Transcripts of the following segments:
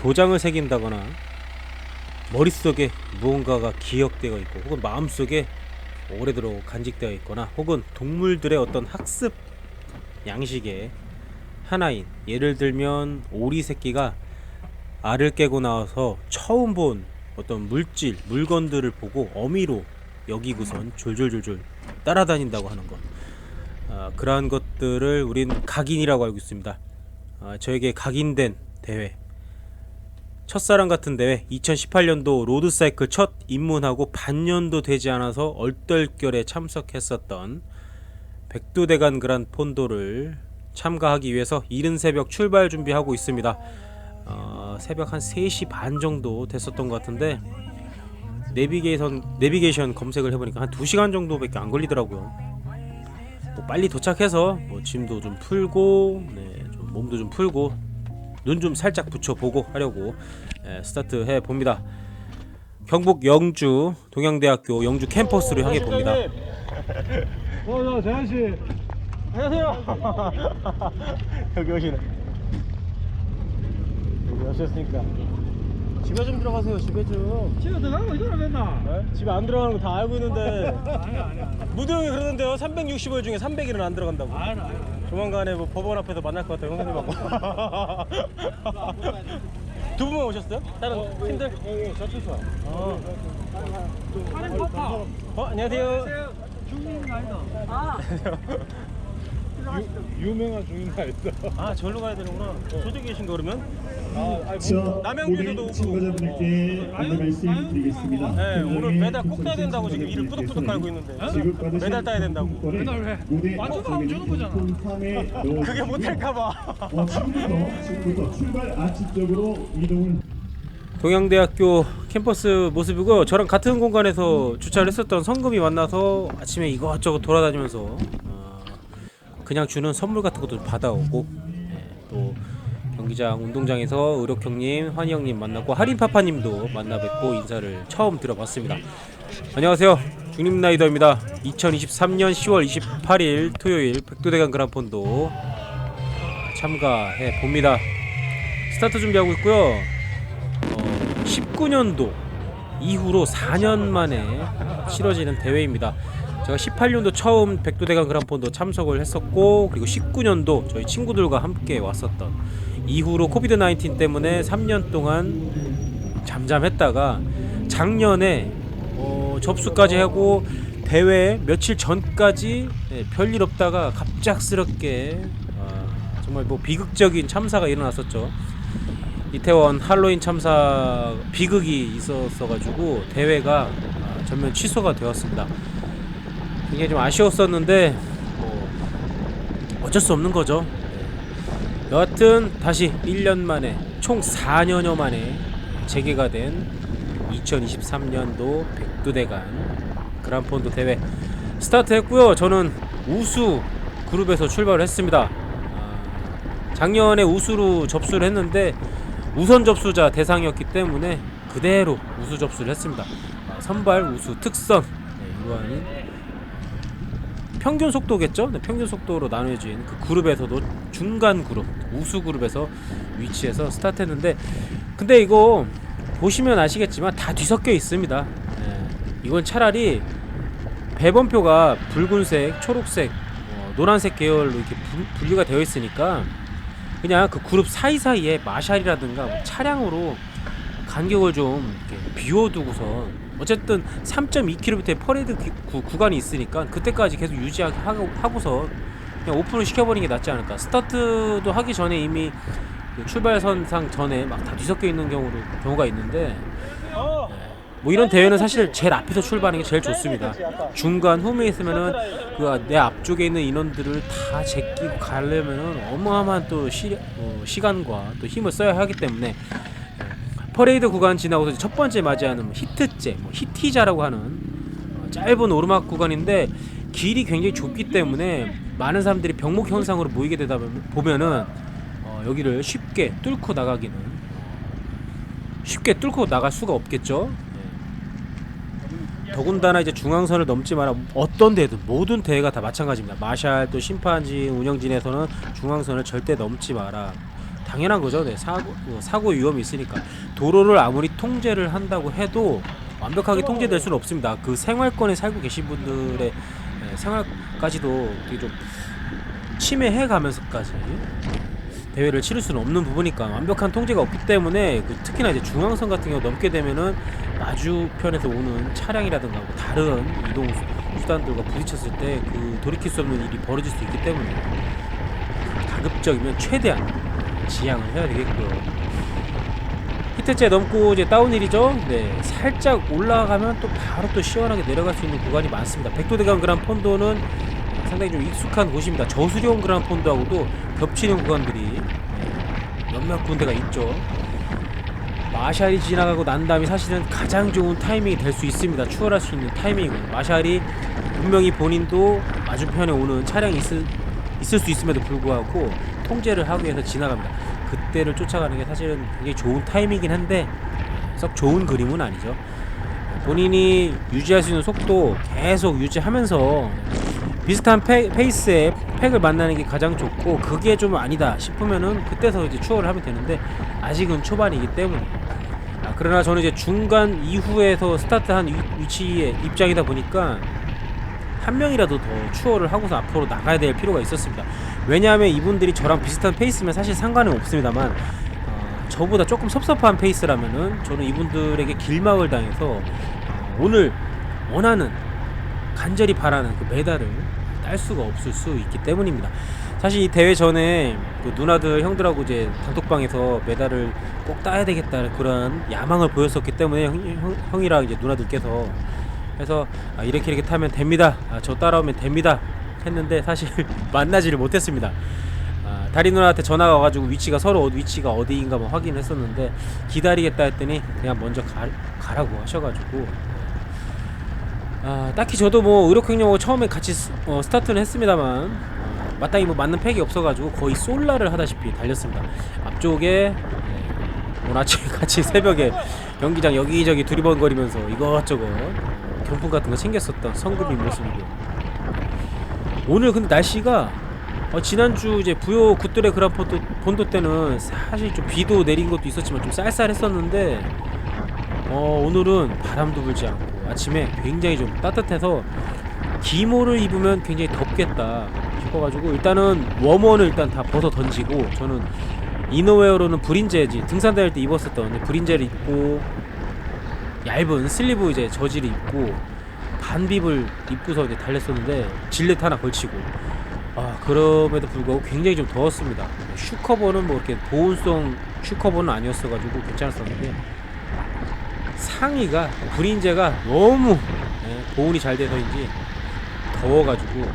도장을 새긴다거나 머릿속에 무언가가 기억되어 있고 혹은 마음속에 오래도록 간직되어 있거나 혹은 동물들의 어떤 학습 양식의 하나인, 예를 들면 오리 새끼가 알을 깨고 나와서 처음 본 어떤 물질, 물건들을 보고 어미로 여기고선 졸졸졸졸 따라다닌다고 하는 것, 그러한 것들을 우린 각인이라고 알고 있습니다. 저에게 각인된 대회, 첫사랑 같은 대회, 2018년도 로드사이클 첫 입문하고 반년도 되지 않아서 얼떨결에 참석했었던 백두대간 그란폰도를 참가하기 위해서 이른 새벽 출발 준비하고 있습니다. 새벽 한 3시 반 정도 됐었던 것 같은데 내비게이션 검색을 해보니까 한 2시간 정도밖에 안 걸리더라고요. 뭐 빨리 도착해서 뭐 짐도 좀 풀고, 좀 몸도 좀 풀고, 눈 좀 살짝 붙여보고 하려고 스타트 해봅니다. 경북 영주 동양대학교 영주 캠퍼스로 향해 봅니다. 재한씨 안녕하세요. 여기 오시네. 여기 오셨으니까 집에 좀 들어가세요. 집에 좀. 집에 들어가고 있잖아 맨날. 네? 집에 안 들어가는 거 다 알고 있는데 아니야. 무도 형이 그러는데요. 365일 중에 300일은 안 들어간다고. 아니야. 조만간에 뭐 법원 앞에서 만날 것 같아요, 형님하고. 두 분만 오셨어요? 다른 팀들? 저출사. 하는 파파. 안녕하세요. 중민 아니다. 유명한 중민 아니다. 절로 가야 되는구나. 저쪽에 계신 거 그러면? 남양주에서도 오고. 참가자분들께 안내 말씀드리겠습니다. 네, 오늘 메달 꼭 따야 된다고 지금 이를 뿌덕뿌덕 깔고 있는데. 메달 따야 된다고. 메달 왜? 완주도 주는 거잖아. 그게 못할까봐. 지금부터 출발 아치쪽으로 이동을. 동양대학교 캠퍼스 모습이고요. 저랑 같은 공간에서 주차를 했었던 성금이 만나서 아침에 이것저것 돌아다니면서 그냥 주는 선물 같은 것도 받아오고, 또 경기장 운동장에서 의료형님, 환희형님 만났고 할인파파님도 만나뵙고 인사를 처음 드려봤습니다. 안녕하세요, 중림라이더입니다. 2023년 10월 28일 토요일 백두대간 그란폰도 참가해 봅니다. 스타트 준비하고 있고요. 19년도 이후로 4년 만에 치러지는 대회입니다. 제가 18년도 처음 백두대간 그란폰도 참석을 했었고, 그리고 19년도 저희 친구들과 함께 왔었던, 이후로 코비드 19 때문에 3년 동안 잠잠했다가 작년에 접수까지 하고 대회 며칠 전까지 별일 없다가 갑작스럽게 정말 뭐 비극적인 참사가 일어났었죠. 이태원 할로윈 참사 비극이 있었어가지고 대회가 전면 취소가 되었습니다. 이게 좀 아쉬웠었는데 뭐 어쩔 수 없는 거죠. 여하튼 다시 1년 만에 총 4년여 만에 재개가 된 2023년도 백두대간 그란폰도 대회 스타트했고요. 저는 우수 그룹에서 출발을 했습니다. 작년에 우수로 접수를 했는데 우선 접수자 대상이었기 때문에 그대로 우수 접수를 했습니다. 선발, 우수, 특선, 이러한 평균 속도겠죠? 평균 속도로 나눠진 그 그룹에서도 중간 그룹, 우수 그룹에서 위치해서 스타트했는데, 근데 이거 보시면 아시겠지만 다 뒤섞여 있습니다. 이건 차라리 배번표가 붉은색, 초록색, 노란색 계열로 이렇게 분류가 되어 있으니까 그냥 그 그룹 사이사이에 마샬이라든가 뭐 차량으로 간격을 좀 이렇게 비워두고서, 어쨌든 3.2km의 퍼레이드 구간이 있으니까 그때까지 계속 유지하고서 그냥 오픈을 시켜버리는 게 낫지 않을까. 스타트도 하기 전에 이미 출발선상 전에 막 다 뒤섞여 있는 경우가 있는데, 뭐 이런 대회는 사실 제일 앞에서 출발하는 게 제일 좋습니다. 중간 후미에 있으면은 그 내 앞쪽에 있는 인원들을 다 제끼고 가려면은 어마어마한 또 시간과 또 힘을 써야 하기 때문에, 퍼레이드 구간 지나고서 첫 번째 맞이하는 히트제, 히티자라고 하는 짧은 오르막 구간인데 길이 굉장히 좁기 때문에 많은 사람들이 병목 현상으로 모이게 되다 보면은 여기를 쉽게 뚫고 나갈 수가 없겠죠. 더군다나 이제 중앙선을 넘지 마라. 어떤 대회든 모든 대회가 다 마찬가지입니다. 마샬 또 심판진 운영진에서는 중앙선을 절대 넘지 마라. 당연한 거죠. 네, 사고 위험이 있으니까. 도로를 아무리 통제를 한다고 해도 완벽하게 통제될 수는 없습니다. 그 생활권에 살고 계신 분들의 생활까지도 되게 좀 침해해 가면서까지 대회를 치를 수는 없는 부분이니까 완벽한 통제가 없기 때문에 특히나 이제 중앙선 같은 경우 넘게 되면은 마주편에서 오는 차량이라든가 뭐 다른 이동 수단들과 부딪혔을 때 그 돌이킬 수 없는 일이 벌어질 수 있기 때문에 가급적이면 최대한 지양을 해야 되겠고요. 히트째 넘고 이제 다운힐이죠. 네, 살짝 올라가면 또 바로 또 시원하게 내려갈 수 있는 구간이 많습니다. 백도대간 그란 폰도는 상당히 좀 익숙한 곳입니다. 저수령 그란 폰도하고도 겹치는 구간들이 몇몇 군데가 있죠. 마샬이 지나가고 난 다음에 사실은 가장 좋은 타이밍이 될 수 있습니다. 추월할 수 있는 타이밍은 마샬이 분명히 본인도 맞은편에 오는 차량이 있을 수 있음에도 불구하고 통제를 하기 위해서 지나갑니다. 그때를 쫓아가는 게 사실은 굉장히 좋은 타이밍이긴 한데 썩 좋은 그림은 아니죠. 본인이 유지할 수 있는 속도 계속 유지하면서 비슷한 페이스에 팩을 만나는 게 가장 좋고, 그게 좀 아니다 싶으면은 그때서 이제 추월을 하면 되는데 아직은 초반이기 때문에. 그러나 저는 이제 중간 이후에서 스타트한 위치의 입장이다 보니까 한 명이라도 더 추월을 하고서 앞으로 나가야 될 필요가 있었습니다. 왜냐하면 이분들이 저랑 비슷한 페이스면 사실 상관은 없습니다만 저보다 조금 섭섭한 페이스라면은 저는 이분들에게 길막을 당해서 오늘 원하는, 간절히 바라는 그 메달을 딸 수가 없을 수 있기 때문입니다. 사실 이 대회 전에 그 누나들 형들하고 이제 단톡방에서 메달을 꼭 따야 되겠다는 그런 야망을 보였었기 때문에 형이랑 이제 누나들께서 그래서 이렇게 타면 됩니다, 저 따라오면 됩니다 했는데 사실 만나지를 못했습니다. 다리 누나한테 전화가 와가지고 서로 위치가 어디인가 확인을 했었는데 기다리겠다 했더니 그냥 먼저 가라고 하셔가지고 딱히 저도 뭐 의료경영하고 처음에 같이 스타트는 했습니다만 마땅히 뭐 맞는 팩이 없어가지고 거의 솔라를 하다시피 달렸습니다. 앞쪽에 오늘 아침에 같이 새벽에 경기장 여기저기 두리번거리면서 이것저것 경품 같은 거 챙겼었던 성금인 모습이고요. 오늘 근데 날씨가 지난주 이제 부요 굿들의 그란 폰도 때는 사실 좀 비도 내린 것도 있었지만 좀 쌀쌀했었는데 오늘은 바람도 불지 않고 아침에 굉장히 좀 따뜻해서 기모를 입으면 굉장히 덥겠다 싶어가지고 일단은 웜원을 일단 다 벗어 던지고, 저는 이너웨어로는 브린제지 등산 다닐 때 입었었던 브린제를 입고 얇은 슬리브 이제 저지를 입고 반빕을 입고서 이제 달렸었는데 질렛 하나 걸치고 그럼에도 불구하고 굉장히 좀 더웠습니다. 슈커버는 뭐 이렇게 보온성 슈커버는 아니었어가지고 괜찮았었는데 상의가 브린제가 너무 보온이 잘 돼서인지 더워가지고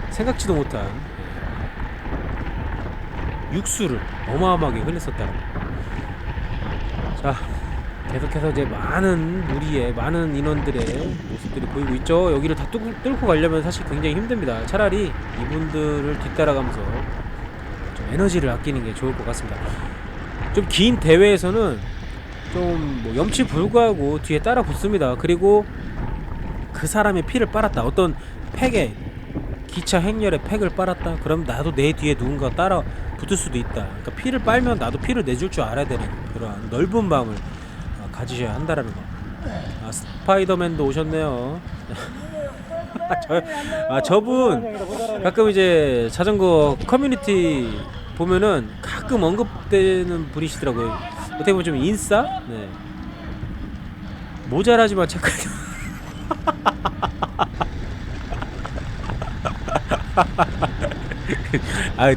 생각지도 못한 육수를 어마어마하게 흘렸었다는 거. 자, 계속해서 이제 많은 무리의 많은 인원들의 모습들이 보이고 있죠. 여기를 다 뚫고 가려면 사실 굉장히 힘듭니다. 차라리 이분들을 뒤따라가면서 좀 에너지를 아끼는 게 좋을 것 같습니다. 좀 긴 대회에서는 좀 뭐 염치 불구하고 뒤에 따라 붙습니다. 그리고 그 사람의 피를 빨았다, 어떤 팩에 기차 행렬에 팩을 빨았다, 그럼 나도 내 뒤에 누군가 따라 붙을 수도 있다. 그러니까 피를 빨면 나도 피를 내줄 줄 알아야 되는 그런 넓은 마음을 가지셔야 한다라는 거. 스파이더맨도 오셨네요. 저분 가끔 이제 자전거 커뮤니티 보면은 가끔 언급되는 분이시더라고요. 어떻게 보면 좀 인싸? 네. 모자라지만 착한.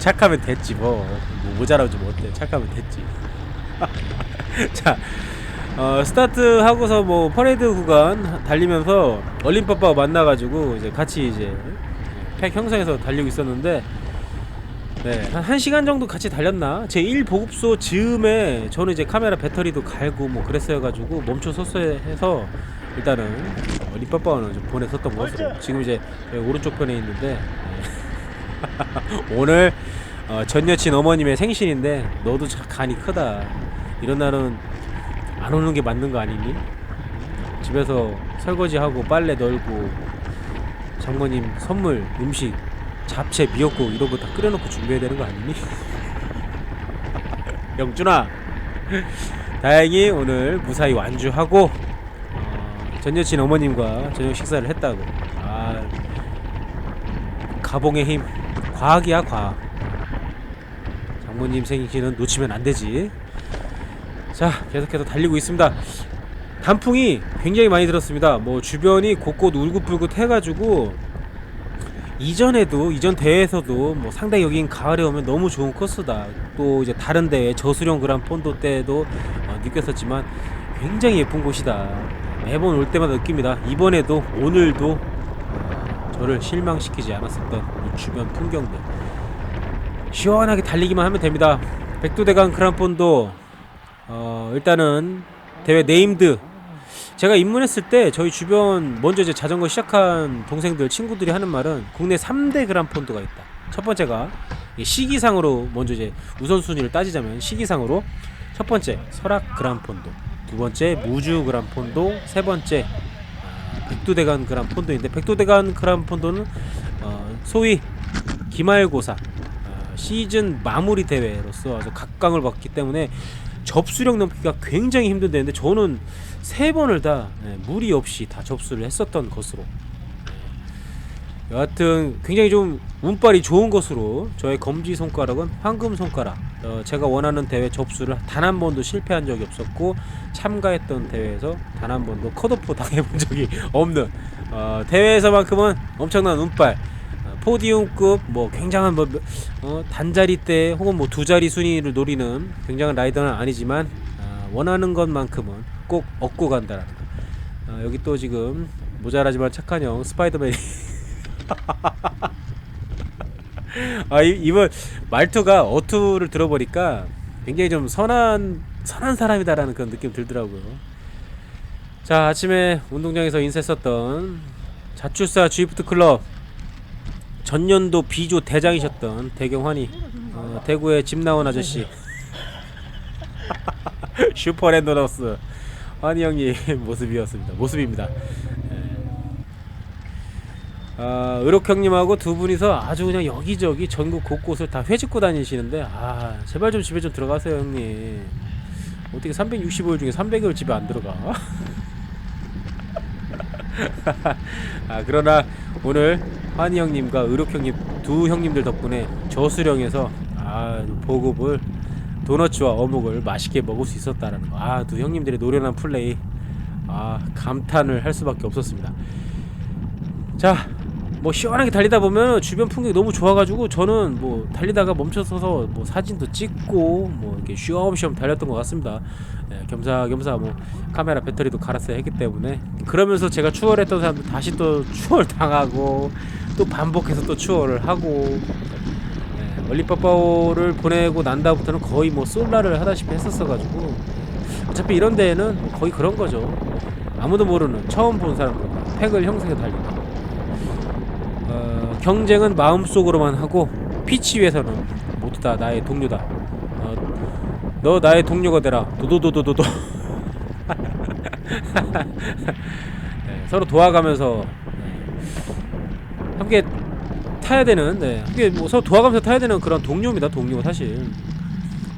착하면 됐지 뭐 모자라지 못해. 착하면 됐지. 자, 스타트 하고서 뭐 퍼레이드 구간 달리면서 얼림빠빠 만나가지고 이제 같이 이제 팩 형성해서 달리고 있었는데, 네, 한 1시간 정도 같이 달렸나? 제 1보급소 즈음에 저는 이제 카메라 배터리도 갈고 뭐 그랬어가지고 멈춰섰어야 해서 일단은 얼림빠빠는 좀 보냈었던 것으로 지금 이제 오른쪽 편에 있는데 오늘 전 여친 어머님의 생신인데 너도 참 간이 크다. 이런 날은 안 오는 게 맞는 거 아니니? 집에서 설거지하고 빨래 널고 장모님 선물 음식 잡채 미역국 이런 거 다 끓여놓고 준비해야 되는 거 아니니? 영준아, 다행히 오늘 무사히 완주하고 전 여친 어머님과 저녁 식사를 했다고. 아, 가봉의 힘 과학이야, 과학. 장모님 생일은 놓치면 안 되지. 자, 계속해서 달리고 있습니다. 단풍이 굉장히 많이 들었습니다. 뭐 주변이 곳곳 울긋불긋 해가지고 이전 대회에서도 뭐 상당히 여긴 가을에 오면 너무 좋은 코스다. 또 이제 다른 대회 저수령 그란폰도 때도 느꼈었지만 굉장히 예쁜 곳이다. 매번 올 때마다 느낍니다. 이번에도 오늘도 저를 실망시키지 않았었던 이 주변 풍경들 시원하게 달리기만 하면 됩니다. 백두대간 그란폰도 일단은 대회 네임드, 제가 입문했을 때 저희 주변 먼저 이제 자전거 시작한 동생들 친구들이 하는 말은 국내 3대 그란폰도가 있다. 첫 번째가 시기상으로 먼저 이제 우선순위를 따지자면 시기상으로 첫 번째 설악 그란폰도, 두 번째 무주 그란폰도, 세 번째 백두대간 그란폰도인데, 백두대간 그란폰도는 소위 기말고사 시즌 마무리 대회로서 아주 각광을 받기 때문에 접수력 넘기가 굉장히 힘든데, 저는 3번을 다 무리 없이 다 접수를 했었던 것으로, 여하튼 굉장히 좀 운빨이 좋은 것으로 저의 검지손가락은 황금손가락. 제가 원하는 대회 접수를 단 한 번도 실패한 적이 없었고, 참가했던 대회에서 단 한 번도 컷오프 당해본 적이 없는 대회에서만큼은 엄청난 운빨, 포디움급 뭐 굉장한 뭐 단자리대 혹은 뭐 2자리 순위를 노리는 굉장한 라이더는 아니지만 원하는 것만큼은 꼭 얻고 간다라는 거. 여기 또 지금 모자라지만 착한 형 스파이더맨이 이번 말투가 어투를 들어보니까 굉장히 좀 선한 사람이다라는 그런 느낌 들더라고요. 자, 아침에 운동장에서 인사했었던 자출사 G프트 클럽 전년도 B조 대장이셨던 대경환이 대구의 집 나온 아저씨 슈퍼랜더너스 환희 형님 모습입니다. 의록 형님하고 두 분이서 아주 그냥 여기저기 전국 곳곳을 다 회짓고 다니시는데, 제발 좀 집에 좀 들어가세요 형님. 어떻게 365일 중에 300일 집에 안 들어가? 그러나 오늘 환희 형님과 의록 형님 두 형님들 덕분에 저수령에서 보급을 도너츠와 어묵을 맛있게 먹을 수 있었다라는 거. 두 형님들의 노련한 플레이, 감탄을 할 수밖에 없었습니다. 자, 뭐 시원하게 달리다 보면 주변 풍경이 너무 좋아가지고 저는 뭐 달리다가 멈춰서서 뭐 사진도 찍고 뭐 이렇게 쉬엄쉬엄 달렸던 것 같습니다. 겸사겸사 뭐 카메라 배터리도 갈았어야 했기 때문에. 그러면서 제가 추월했던 사람들 다시 또 추월 당하고 또 반복해서 또 추월을 하고, 얼리빠빠오를 보내고 난 다음부터는 거의 뭐 솔라를 하다시피 했었어가지고, 어차피 이런 데에는 거의 그런 거죠. 아무도 모르는 처음 본 사람들 팩을 형성해 달린다. 경쟁은 마음속으로만 하고 피치 위에서는 모두 다 나의 동료다. 너 나의 동료가 되라. 도도도도도도. 서로 도와가면서 함께 타야 되는, 함께 뭐 서로 도와가면서 타야 되는 그런 동료입니다. 동료. 사실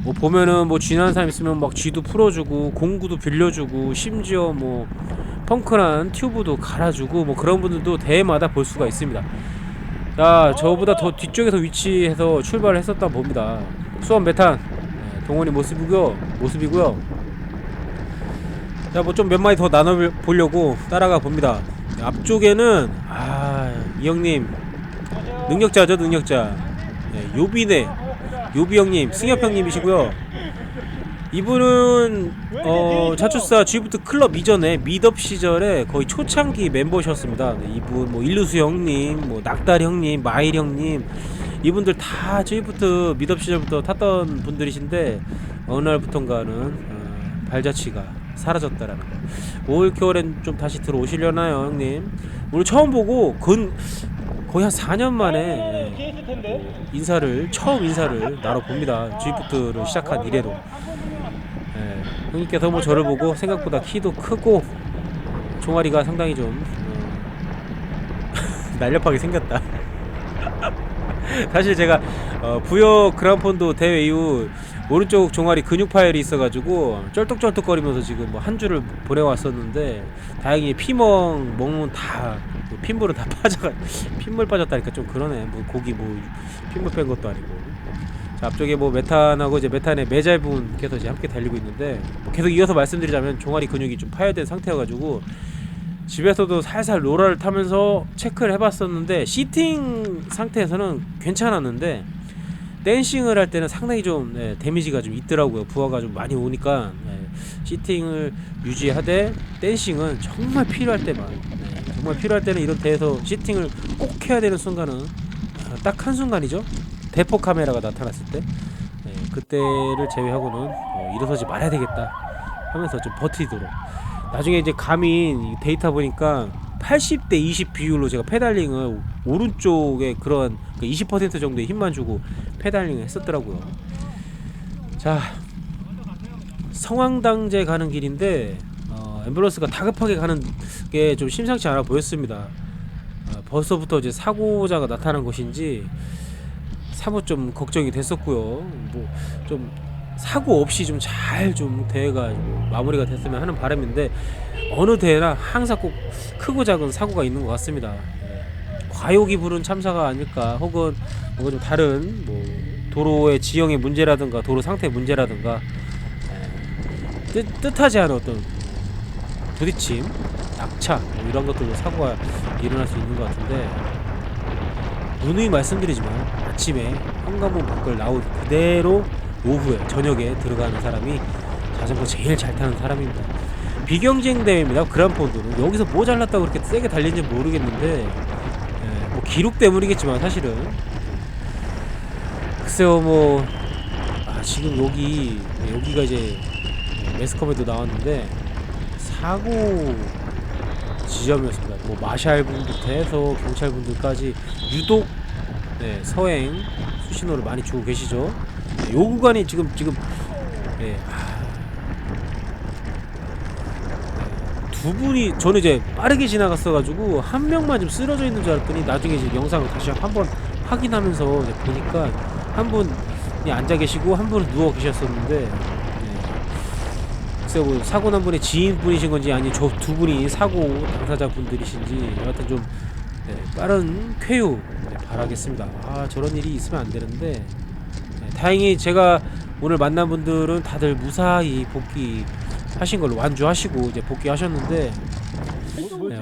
뭐 보면은 뭐 쥐난 사람 있으면 막 쥐도 풀어주고 공구도 빌려주고 심지어 뭐 펑크난 튜브도 갈아주고 뭐 그런 분들도 대회마다 볼 수가 있습니다. 자, 저보다 더 뒤쪽에서 위치해서 출발을 했었다 봅니다. 수원 메탄 동원이 모습이고요. 자, 뭐 좀 몇 마디 더 나눠 보려고 따라가 봅니다. 앞쪽에는 이 형님 능력자죠, 능력자. 요비네 요비 형님, 승엽 형님이시고요. 이분은 자추사 G프트 클럽 이전에 미덥 시절에 거의 초창기 멤버셨습니다. 이분 뭐 일루수 형님, 뭐 낙달 형님, 마일 형님, 이분들 다 G프트 미덥 시절부터 탔던 분들이신데 어느 날부턴가는 발자취가 사라졌다라는 거. 올 겨울엔 좀 다시 들어오시려나요 형님? 오늘 처음 보고 거의 한 4년 만에 처음 인사를 나눠봅니다. G프트를 시작한 이래로. 형님께서 뭐 저를 보고 생각보다 키도 크고 종아리가 상당히 좀 날렵하게 생겼다. 사실 제가 부여 그란폰도 대회 이후 오른쪽 종아리 근육 파열이 있어가지고 쩔뚝쩔뚝거리면서 지금 뭐 한 주를 보내왔었는데 다행히 피멍 먹는 다 핏물은 다 빠져가 핏물 빠졌다니까 좀 그러네. 뭐 고기 뭐 핏물 뺀 것도 아니고. 자, 앞쪽에 뭐 메탄하고 이제 메탄의 매잘분께서 이제 함께 달리고 있는데 뭐 계속 이어서 말씀드리자면 종아리 근육이 좀 파열된 상태여가지고 집에서도 살살 로라를 타면서 체크를 해봤었는데 시팅 상태에서는 괜찮았는데 댄싱을 할 때는 상당히 좀 데미지가 좀 있더라고요. 부하가 좀 많이 오니까 시팅을 유지하되 댄싱은 정말 필요할 때만 정말 필요할 때는 이런 데에서 시팅을 꼭 해야 되는 순간은 딱 한순간이죠. 대포 카메라가 나타났을 때 그때를 제외하고는 일어서지 말아야 되겠다 하면서 좀 버티도록. 나중에 이제 감히 데이터 보니까 80대 20 비율로 제가 페달링을 오른쪽에 그런 20% 정도의 힘만 주고 페달링을 했었더라고요. 자, 성황당제 가는 길인데 앰뷸런스가 다급하게 가는 게 좀 심상치 않아 보였습니다. 벌써부터 이제 사고자가 나타난 것인지 사뭇 좀 걱정이 됐었고요. 뭐 좀 사고 없이 좀 잘 좀 대회가 마무리가 됐으면 하는 바람인데 어느 대회나 항상 꼭 크고 작은 사고가 있는 것 같습니다. 과욕이 부른 참사가 아닐까, 혹은 뭔가 좀 다른 뭐 도로의 지형의 문제라든가 도로 상태 문제라든가 뜻하지 않은 어떤 부딪힘, 낙차 뭐 이런 것들로 사고가 일어날 수 있는 것 같은데 누누이 말씀드리지만 아침에 현관문 밖을 나온 그대로 오후에 저녁에 들어가는 사람이 자전거 제일 잘 타는 사람입니다. 비경쟁 대회입니다. 그란폰도는 여기서 뭐 잘났다고 그렇게 세게 달리는지 모르겠는데 뭐 기록 때문이겠지만 사실은 글쎄요 뭐 지금 여기가 이제 매스컴에도 나왔는데 사고 지점이었습니다. 뭐 마샬 분부터 해서 경찰 분들까지 유독 서행 수신호를 많이 주고 계시죠. 요 구간이 지금 두 분이 저는 이제 빠르게 지나갔어가지고 한 명만 좀 쓰러져 있는 줄 알았더니 나중에 이제 영상을 다시 한번 확인하면서 이제 보니까 한 분이 앉아 계시고 한 분은 누워 계셨었는데 글쎄 뭐 사고 난 분의 지인분이신 건지 아니 저 두 분이 사고 당사자 분들이신지 여하튼 좀 빠른 쾌유 바라겠습니다. 저런 일이 있으면 안 되는데 다행히 제가 오늘 만난 분들은 다들 무사히 복귀하신 걸로 완주하시고 이제 복귀하셨는데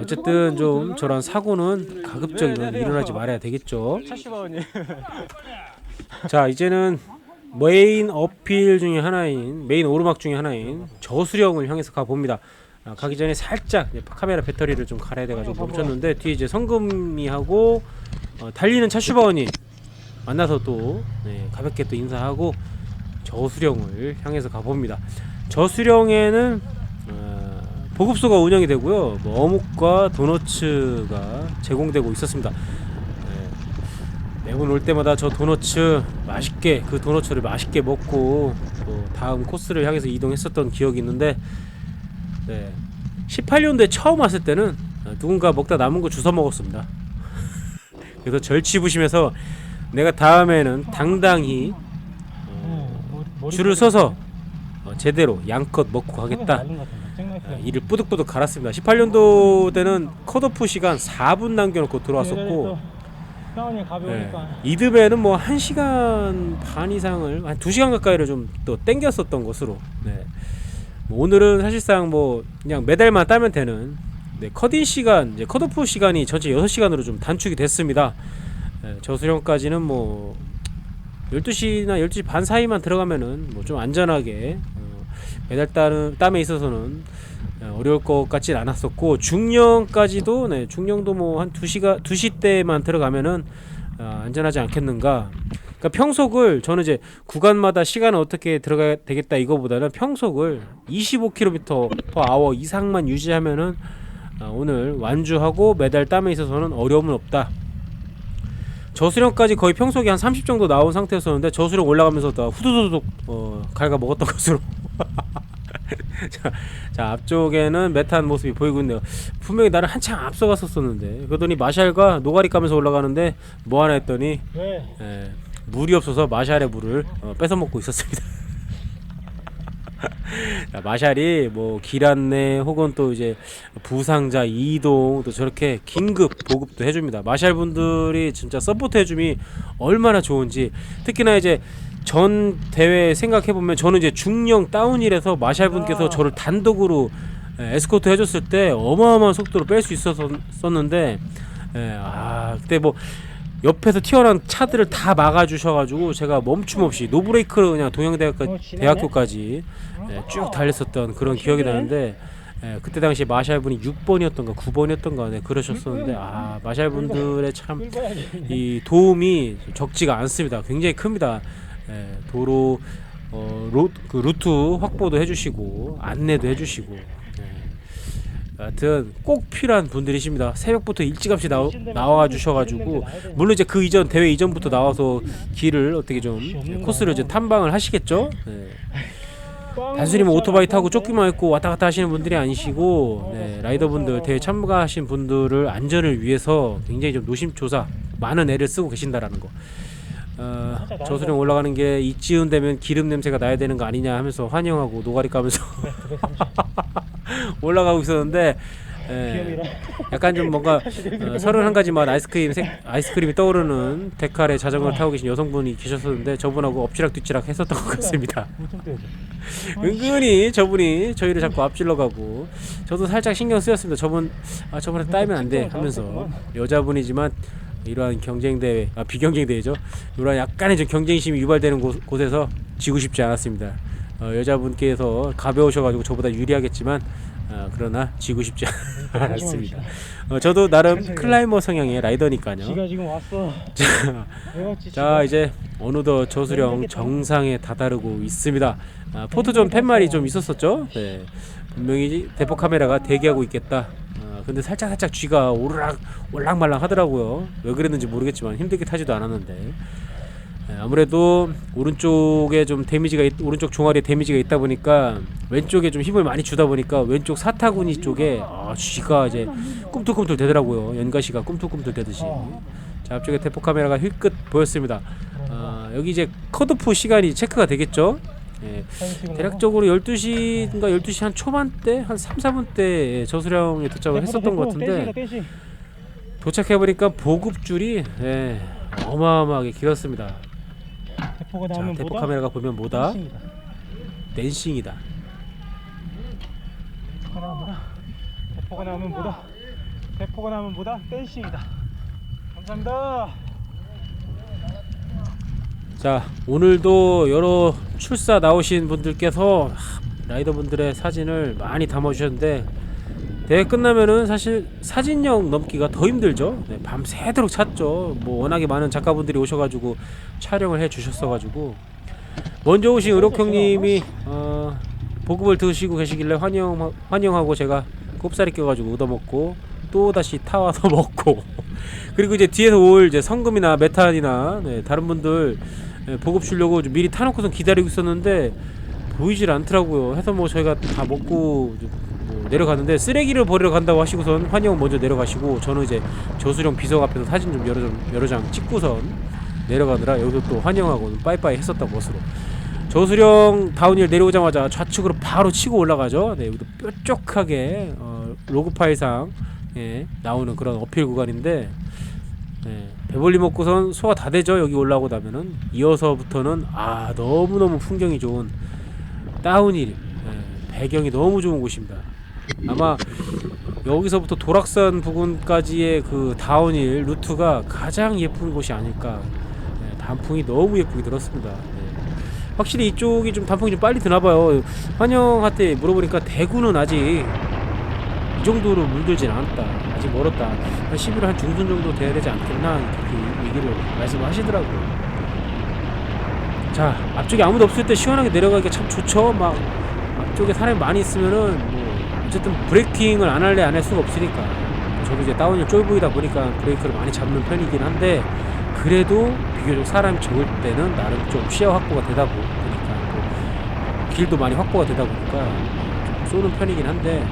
어쨌든 좀 저런 사고는 가급적이면 일어나지 말아야 되겠죠. 자, 이제는 메인 어필 중에 하나인 메인 오르막 중에 하나인 저수령을 향해서 가봅니다. 가기 전에 살짝 카메라 배터리를 좀 갈아야 돼가지고 멈췄는데 뒤에 이제 성금이하고 달리는 차슈바원이 만나서 또 가볍게 또 인사하고 저수령을 향해서 가봅니다. 저수령에는 보급소가 운영이 되고요. 뭐 어묵과 도너츠가 제공되고 있었습니다. 매번 올 때마다 저 도너츠 맛있게 그 도너츠를 맛있게 먹고 또 다음 코스를 향해서 이동했었던 기억이 있는데 18년도에 처음 왔을 때는 누군가 먹다 남은 거 주워 먹었습니다. 그래서 절치부심해서 내가 다음에는 당당히 줄을 서서 제대로 양껏 먹고 가겠다. 이를 뿌득뿌득 갈았습니다. 18년도 때는 컷오프 시간 4분 남겨놓고 들어왔었고 이듬해는 뭐 1시간 반 이상을 한 2시간 가까이를 좀 또 땡겼었던 것으로 뭐 오늘은 사실상 뭐 그냥 메달만 따면 되는 컷인 시간, 이제 컷오프 시간이 전체 6시간으로 좀 단축이 됐습니다. 저수령까지는 뭐 12시나 12시 반 사이만 들어가면은 뭐 좀 안전하게 메달 땀에 있어서는 어려울 것 같진 않았었고 중령까지도 중령도 뭐 한 2시 때만 들어가면은 안전하지 않겠는가. 그러니까 평속을 저는 이제 구간마다 시간을 어떻게 들어가야 되겠다 이거보다는 평속을 25km/h 이상만 유지하면은 오늘 완주하고 메달 땀에 있어서는 어려움은 없다. 저수령까지 거의 평속이 한 30 정도 나온 상태였었는데 저수령 올라가면서 다 후두두둑 갉아 먹었던 것으로 자 앞쪽에는 메탄 모습이 보이고 있네요. 분명히 나를 한참 앞서갔었었는데 그러더니 마샬과 노가리 까면서 올라가는데 뭐하나 했더니 물이 없어서 마샬의 물을 뺏어 먹고 있었습니다. 자, 마샬이 뭐 길 안내 혹은 또 이제 부상자 이동 또 저렇게 긴급 보급도 해줍니다. 마샬 분들이 진짜 서포트 해줌이 얼마나 좋은지. 특히나 이제 전 대회 생각해 보면 저는 이제 중령 다운힐에서 마샬 분께서 저를 단독으로 에스코트 해줬을 때 어마어마한 속도로 뺄 수 있었는데 그때 뭐 옆에서 튀어나온 차들을 다 막아주셔가지고 제가 멈춤 없이 노브레이크로 그냥 동양대학교까지 쭉 달렸었던 그런 기억이 나는데 그때 당시 마샬 분이 6번이었던가 9번이었던가 그러셨었는데 마샬 분들의 참 이 도움이 적지가 않습니다. 굉장히 큽니다. 도로 그 루트 확보도 해주시고 안내도 해주시고 하여튼 꼭 필요한 분들이십니다. 새벽부터 일찌감치 나와 주셔가지고 물론 이제 그 이전 대회 이전부터 나와서 길을 어떻게 좀 코스를 이제 탐방을 하시겠죠. 단순히 뭐 오토바이 타고 조끼만 입고 왔다 갔다 하시는 분들이 아니시고 라이더분들 대회 참가하신 분들을 안전을 위해서 굉장히 좀 노심초사 많은 애를 쓰고 계신다라는 거. 저수령 올라가는 게 이쯤 되면 기름 냄새가 나야 되는 거 아니냐 하면서 환영하고 노가리 까면서 올라가고 있었는데 약간 좀 뭔가 31가지 맛 아이스크림이 떠오르는 데칼에 자전거를 타고 계신 여성분이 계셨었는데 저분하고 엎치락 뒤치락 했었던 것 같습니다. 은근히 저분이 저희를 자꾸 앞질러 가고 저도 살짝 신경 쓰였습니다. 저분한테 따이면 안 돼 하면서 여자분이지만 이러한 경쟁대회, 비경쟁대회죠. 이러한 약간의 좀 경쟁심이 유발되는 곳에서 지고 싶지 않았습니다. 여자분께서 가벼우셔가지고 저보다 유리하겠지만 그러나 지고 싶지 않았습니다. 저도 나름 클라이머 성향의 라이더니까요. 지가 지금 왔어. 자 이제 어느덧 저수령 정상에 다다르고 있습니다. 포토존 팻말이 좀 있었었죠. 분명히 대포 카메라가 대기하고 있겠다. 근데 살짝 쥐가 올락말락 하더라고요. 왜 그랬는지 모르겠지만 힘들게 타지도 않았는데 아무래도 오른쪽에 좀 오른쪽 종아리에 데미지가 있다 보니까 왼쪽에 좀 힘을 많이 주다 보니까 왼쪽 사타구니 쪽에 쥐가 이제 꿈틀꿈틀 되더라고요. 연가시가 꿈틀꿈틀 되듯이. 자 앞쪽에 대포 카메라가 힐끗 보였습니다. 여기 이제 컷오프 시간이 체크가 되겠죠. 대략적으로 12시인가 12시 한 초반대 한 3, 4분대 저수령에 도착을 했었던 것 같은데 도착해보니까 보급줄이 어마어마하게 길었습니다. 자, 대포 카메라가 보면 뭐다? 댄싱이다. 대포가 나오면 뭐다? 대포가 나오면 뭐다? 댄싱이다. 감사합니다. 자 오늘도 여러 출사 나오신 분들께서 라이더분들의 사진을 많이 담아주셨는데 대회 끝나면은 사실 사진력 넘기가 더 힘들죠. 밤새도록 찾죠. 뭐 워낙에 많은 작가분들이 오셔가지고 촬영을 해주셨어가지고 먼저 오신 의록형님이 보급을 드시고 계시길래 환영하고 제가 꼽사리 껴가지고 얻어먹고 또 다시 타와서 먹고 그리고 이제 뒤에서 올 이제 성금이나 메탄이나 다른 분들 보급 주려고 미리 타놓고선 기다리고 있었는데 보이질 않더라고요. 해서 뭐 저희가 다 먹고 뭐 내려갔는데 쓰레기를 버리러 간다고 하시고선 환영 먼저 내려가시고 저는 이제 저수령 비석 앞에서 사진 좀 여러 장 찍고선 내려가느라 여기서 또 환영하고 빠이빠이 했었던 것으로 저수령 다운힐 내려오자마자 좌측으로 바로 치고 올라가죠. 여기도 뾰족하게 로그 파일상 나오는 그런 어필 구간인데 배불리 먹고선 소화 다 되죠. 여기 올라오고 나면은 이어서부터는 너무너무 풍경이 좋은 다운힐 배경이 너무 좋은 곳입니다. 아마 여기서부터 도락산 부근까지의 그 다운힐 루트가 가장 예쁜 곳이 아닐까. 단풍이 너무 예쁘게 들었습니다. 확실히 이쪽이 좀 단풍이 좀 빨리 드나봐요. 환영한테 물어보니까 대구는 아직 이 정도로 물들진 않았다. 아직 멀었다. 한 11월 한 중순 정도 돼야 되지 않겠나 그렇게 얘기를 말씀하시더라고요. 자 앞쪽에 아무도 없을 때 시원하게 내려가기가 참 좋죠. 막 앞쪽에 사람이 많이 있으면은 뭐 어쨌든 브레이킹을 안 할래 안 할 수가 없으니까 저도 이제 다운힐 쫄보이다 보니까 브레이크를 많이 잡는 편이긴 한데 그래도 비교적 사람이 적을 때는 나름 좀 시야 확보가 되다 보니까 또 길도 많이 확보가 되다 보니까 좀 쏘는 편이긴 한데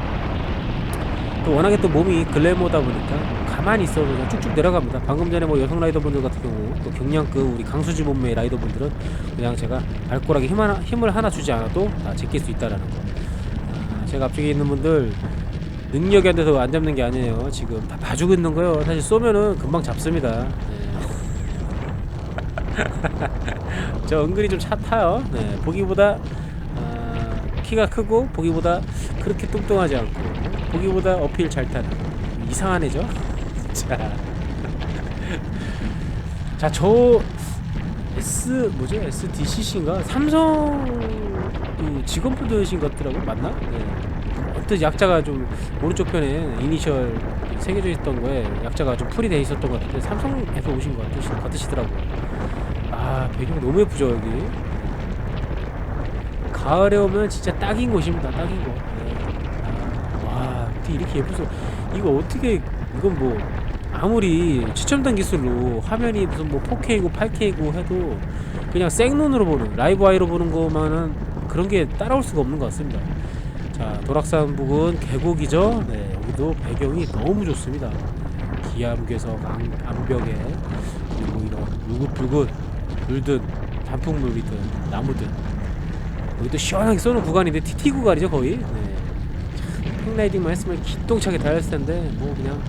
또 워낙에 또 몸이 글래머다 보니까 가만히 있어도 그냥 쭉쭉 내려갑니다. 방금 전에 뭐 여성 라이더분들 같은 경우 또 경량급 우리 강수지 몸매의 라이더분들은 그냥 제가 발가락에 힘을 하나 주지 않아도 다 제낄 수 있다라는 거. 제가 앞쪽에 있는 분들 능력이 안 돼서 안 잡는 게 아니에요. 지금 다 봐주고 있는 거예요. 사실 쏘면은 금방 잡습니다. 저 은근히 좀 차 타요. 보기보다 키가 크고 보기보다 그렇게 뚱뚱하지 않고 보기보다 어필 잘 타는 이상한 애죠. 자, 저 SDCC인가 삼성 그 직원분들이신 것 같더라고. 맞나? 어떤 약자가 좀 오른쪽 편에 이니셜 새겨져 있던 거에 약자가 좀 풀이 돼 있었던 것 같은데 삼성에서 오신 것 같으시더라고요. 배경 너무 예쁘죠 여기. 가을에 오면 진짜 딱인 곳입니다. 딱인 곳. 와, 어떻게 이렇게 예쁘죠? 이거 어떻게 이건 뭐 아무리 최첨단 기술로 화면이 무슨 뭐 4K고 8K고 해도 그냥 생눈으로 보는 라이브 아이로 보는 것만은 그런 게 따라올 수가 없는 것 같습니다. 자, 도락산 부근 계곡이죠. 여기도 배경이 너무 좋습니다. 기암괴석 암벽에 그리고 이런 울긋불긋 물든 단풍물이든 나무든 여기도 시원하게 쏘는 구간인데 TT 구간이죠 거의. 팽라이딩만 했으면 기똥차게 달렸을 텐데 뭐 그냥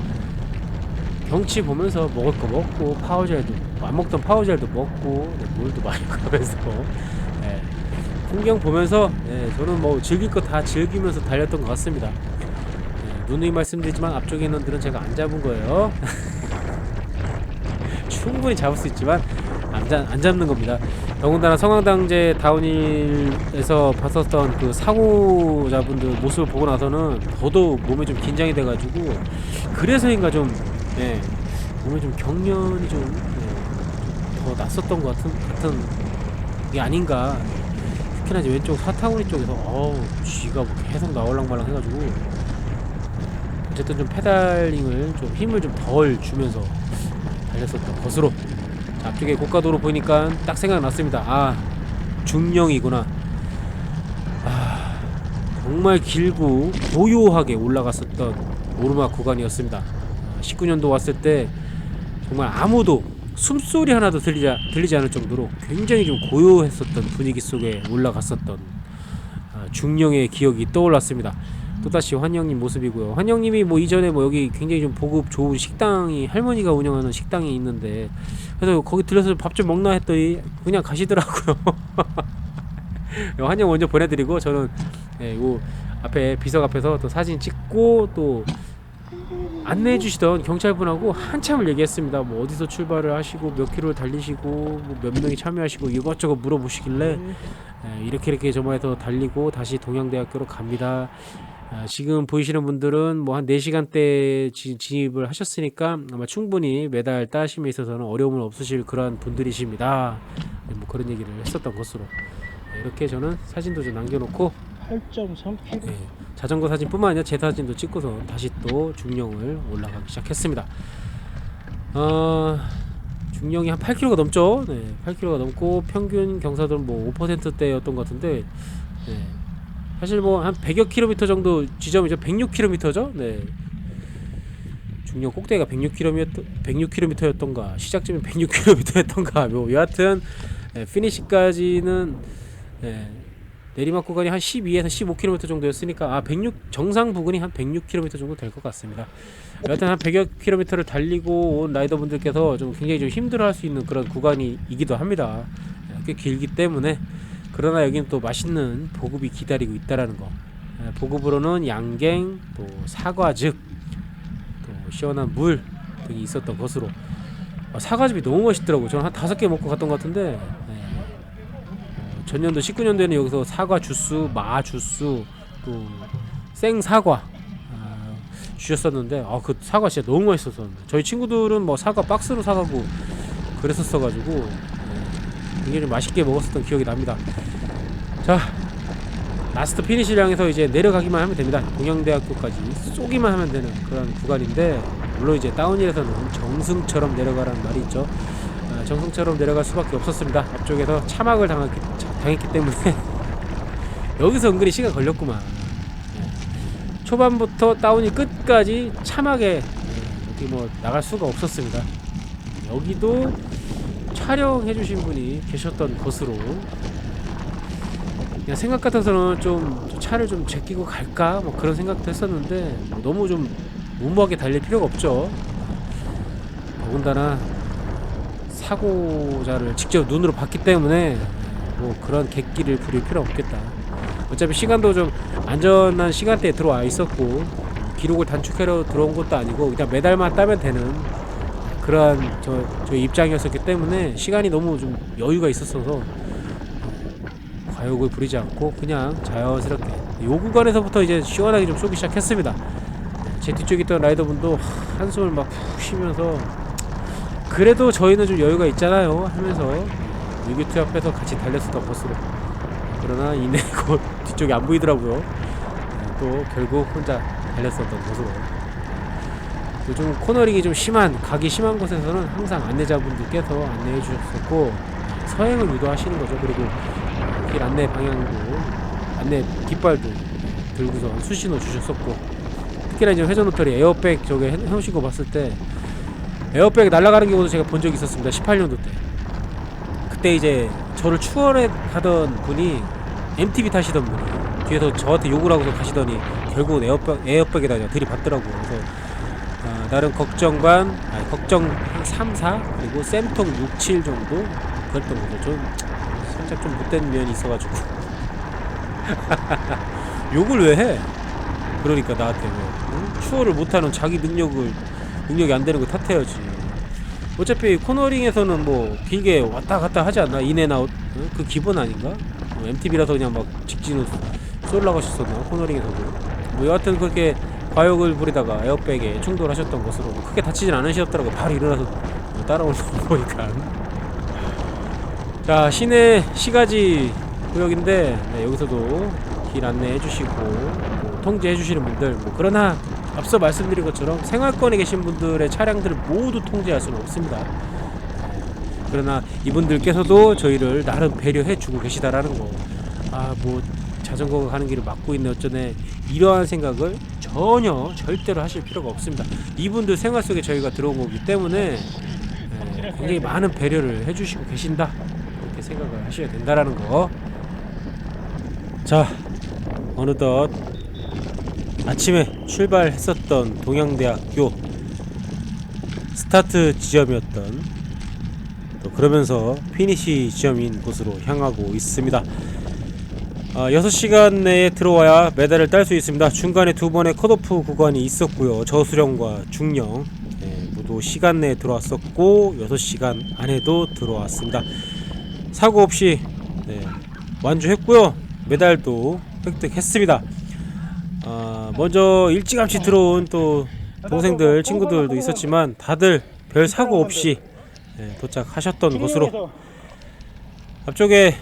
경치 보면서 먹을 거 먹고 파워젤도 안 먹던 파워젤도 먹고 물도 많이 가면서 풍경 보면서 저는 뭐 즐길 거 다 즐기면서 달렸던 것 같습니다. 누누이 말씀드리지만 앞쪽에 있는 들은 제가 안 잡은 거예요. 충분히 잡을 수 있지만 안 잡는 겁니다. 더군다나 성황당제 다운힐에서 봤었던 그 사고자분들 모습을 보고 나서는 더더욱 몸에 좀 긴장이 돼가지고 그래서인가 좀 몸에 좀 경련이 좀 더 났었던 것 같은 게 아닌가. 특히나 이제 왼쪽 사타구니 쪽에서 쥐가 뭐 계속 나올랑말랑 해가지고 어쨌든 좀 페달링을 좀 힘을 좀 덜 주면서 달렸었던 것으로. 자, 앞쪽에 고가도로 보이니까 딱 생각났습니다. 중령이구나. 정말 길고 고요하게 올라갔었던 오르막 구간이었습니다. 19년도 왔을 때 정말 아무도 숨소리 하나도 들리지 않을 정도로 굉장히 좀 고요했었던 분위기 속에 올라갔었던 중령의 기억이 떠올랐습니다. 또다시 환영님 모습이고요. 환영님이 뭐 이전에 뭐 여기 굉장히 좀 보급 좋은 식당이 할머니가 운영하는 식당이 있는데 그래서 거기 들려서 밥 좀 먹나 했더니 그냥 가시더라고요. 환영 먼저 보내드리고 저는 요 앞에 비석 앞에서 또 사진 찍고 또 안내해 주시던 경찰분하고 한참을 얘기했습니다. 뭐 어디서 출발을 하시고 몇 킬로를 달리시고 뭐 몇 명이 참여하시고 이것저것 물어보시길래 이렇게 저마에서 달리고 다시 동양대학교로 갑니다. 지금 보이시는 분들은 뭐 한 4시간대 진입을 하셨으니까 아마 충분히 메달 따심에 있어서는 어려움은 없으실 그러한 분들이십니다. 뭐 그런 얘기를 했었던 것으로 이렇게 저는 사진도 좀 남겨놓고 8.3km. 자전거 사진뿐만 아니라 제 사진도 찍고서 다시 또 중령을 올라가기 시작했습니다. 중령이 한 8km가 넘죠. 8km가 넘고 평균 경사도는 뭐 5%대였던 것 같은데 사실 뭐 한 100여 킬로미터 정도 지점이죠. 106km죠. 중령 꼭대기가 106km였던가 시작점이 106km였던가 뭐 여하튼 피니시까지는 내리막 구간이 한 12에서 15km 정도였으니까 106 정상 부근이 한 106km 정도 될 것 같습니다. 여하튼 한 100여 킬로미터를 달리고 온 라이더분들께서 좀 굉장히 좀 힘들어할 수 있는 그런 구간이기도 합니다. 꽤 길기 때문에. 그러나 여기는 또 맛있는 보급이 기다리고 있다라는 거. 보급으로는 양갱, 또 사과즙, 또 시원한 물 등이 있었던 것으로. 사과즙이 너무 맛있더라고요. 저는 한 5개 먹고 갔던 것 같은데 전년도 19년도에는 여기서 사과 주스, 마 주스, 또 생사과 주셨었는데 그 사과 진짜 너무 맛있었었는데 저희 친구들은 뭐 사과 박스로 사가고 그랬었어가지고 굉장히 좀 맛있게 먹었었던 기억이 납니다. 자, 라스트 피니시를 향해서 이제 내려가기만 하면 됩니다. 동양대학교까지 쏘기만 하면 되는 그런 구간인데 물론 이제 다운힐에서는 정승처럼 내려가라는 말이 있죠. 정승처럼 내려갈 수밖에 없었습니다. 앞쪽에서 차막을 당했기 때문에 여기서 은근히 시간 걸렸구만. 초반부터 다운이 끝까지 차막에 어떻게 뭐 나갈 수가 없었습니다. 여기도 촬영해 주신 분이 계셨던 곳으로 그냥 생각 같아서는 좀 차를 좀 제끼고 갈까 뭐 그런 생각도 했었는데 뭐 너무 좀 무모하게 달릴 필요가 없죠. 더군다나 사고자를 직접 눈으로 봤기 때문에 뭐 그런 객기를 부릴 필요 없겠다. 어차피 시간도 좀 안전한 시간대에 들어와 있었고 기록을 단축하러 들어온 것도 아니고 그냥 메달만 따면 되는 그러한 저 입장이었었기 때문에 시간이 너무 좀 여유가 있었어서 과욕을 부리지 않고 그냥 자연스럽게 요 구간에서부터 이제 시원하게 좀 쏘기 시작했습니다. 제 뒤쪽에 있던 라이더분도 한숨을 막 푹 쉬면서 그래도 저희는 좀 여유가 있잖아요 하면서 유기투 앞에서 같이 달렸었던 것으로 그러나 이내 곧 뒤쪽이 안 보이더라고요. 또 결국 혼자 달렸었던 것으로 요즘 코너링이 좀 심한 가기 심한 곳에서는 항상 안내자분들께서 안내해 주셨었고 서행을 유도하시는 거죠. 그리고 길 안내 방향도 안내 깃발도 들고서 수신호 주셨었고 특히나 이제 회전 로터리 에어백 저게 해놓으신 거 봤을 때 에어백 날아가는 경우도 제가 본 적이 있었습니다. 18년도 때 그때 이제 저를 추월해 가던 분이 MTB 타시던 분이 뒤에서 저한테 욕을 하고서 가시더니 결국은 에어백에다 그냥 들이받더라고요. 그래서 나름 걱정 반 걱정 3, 4 그리고 쌤통 6, 7 정도 그랬던 거죠. 좀 살짝 좀 못된 면이 있어가지고 욕을 왜 해? 그러니까 나한테 왜 응? 추월을 못하는 자기 능력이 안 되는 거 탓해야지. 어차피 코너링에서는 뭐 길게 왔다 갔다 하지 않나? 인앤아웃 그 기본 아닌가? 뭐 MTB라서 그냥 막 직진을 쏠라고 하셨었나? 코너링에서도 뭐 여하튼 그렇게 과욕을 부리다가 에어백에 충돌하셨던 것으로 크게 다치진 않으셨더라고요. 바로 일어나서 따라오는 거 보니까. 자, 시내 시가지 구역인데 여기서도 길 안내해 주시고 뭐 통제해 주시는 분들 뭐 그러나 앞서 말씀드린 것처럼 생활권에 계신 분들의 차량들을 모두 통제할 수는 없습니다. 그러나 이분들께서도 저희를 나름 배려해 주고 계시다라는 거. 뭐 자전거가 가는 길을 막고 있네 어쩌네 이러한 생각을 전혀 절대로 하실 필요가 없습니다. 이분들 생활 속에 저희가 들어온 거기 때문에 굉장히 많은 배려를 해주시고 계신다 이렇게 생각을 하셔야 된다라는 거. 자, 어느덧 아침에 출발했었던 동양대학교 스타트 지점이었던 또 그러면서 피니시 지점인 곳으로 향하고 있습니다. 6시간 내에 들어와야 메달을 딸 수 있습니다. 중간에 두 번의 컷오프 구간이 있었고요. 저수령과 중령 모두 시간 내에 들어왔었고 6시간 안에도 들어왔습니다. 사고 없이 완주했고요. 메달도 획득했습니다. 먼저 일찌감치 들어온 또 동생들 친구들도 있었지만 다들 별 사고 없이 도착하셨던 것으로 앞쪽에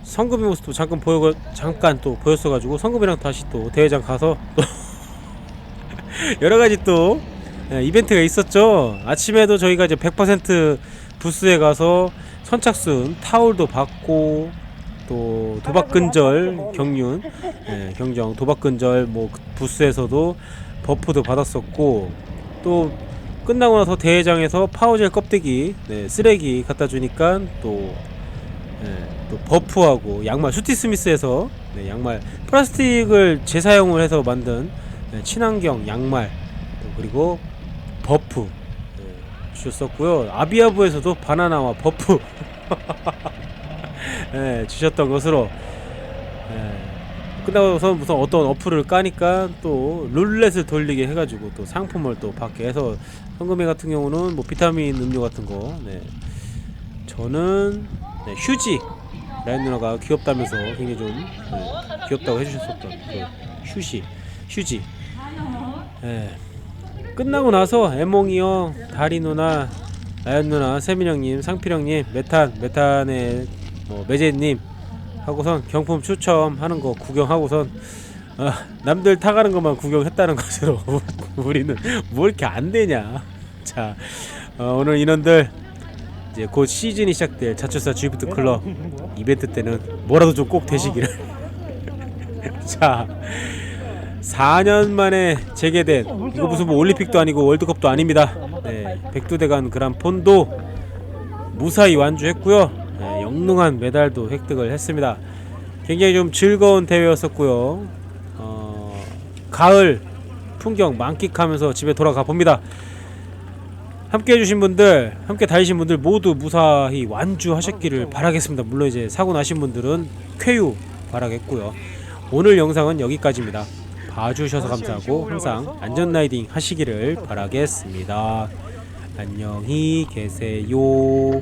성금의 모습도 잠깐 또 보였어가지고 성금이랑 다시 또 대회장 가서 또 여러가지 또 이벤트가 있었죠. 아침에도 저희가 이제 100% 부스에 가서 선착순 타올도 받고 또 도박근절 경륜 경정 도박근절 뭐 부스에서도 버프도 받았었고 또 끝나고 나서 대회장에서 파워젤 껍데기 쓰레기 갖다 주니까 또 버프하고 양말 슈티스미스에서 양말 플라스틱을 재사용을 해서 만든 친환경 양말 그리고 버프 주셨었고요. 아비아부에서도 바나나와 버프 주셨던 것으로 끝나고서 무슨 어떤 어플을 까니까 또 룰렛을 돌리게 해가지고 또 상품을 또 받게 해서 성금이 같은 경우는 뭐 비타민 음료 같은 거 저는 휴지 라인 누나가 귀엽다면서 굉장히 좀 귀엽다고 해주셨었던 그 휴지 끝나고 나서 애몽이 형, 다리 누나, 나연 누나, 세민 형님, 상필 형님, 메탄의 매제님 하고선 경품 추첨하는 거 구경하고선 남들 타가는 것만 구경했다는 것으로 우리는 뭐 이렇게 안 되냐. 자, 오늘 인원들 이제 곧 시즌이 시작될 자초사 주이프트 클럽 이벤트 때는 뭐라도 좀 꼭 되시기를. 자, 4년 만에 재개된, 이거 무슨 뭐 올림픽도 아니고 월드컵도 아닙니다. 네, 백두대간 그란폰도 무사히 완주했고요. 네, 영롱한 메달도 획득을 했습니다. 굉장히 좀 즐거운 대회였었고요. 가을 풍경 만끽하면서 집에 돌아가 봅니다. 함께 해주신 분들, 함께 다니신 분들 모두 무사히 완주하셨기를 바라겠습니다. 물론 이제 사고 나신 분들은 쾌유 바라겠고요. 오늘 영상은 여기까지입니다. 봐주셔서 감사하고 항상 안전 라이딩 하시기를 바라겠습니다. 안녕히 계세요.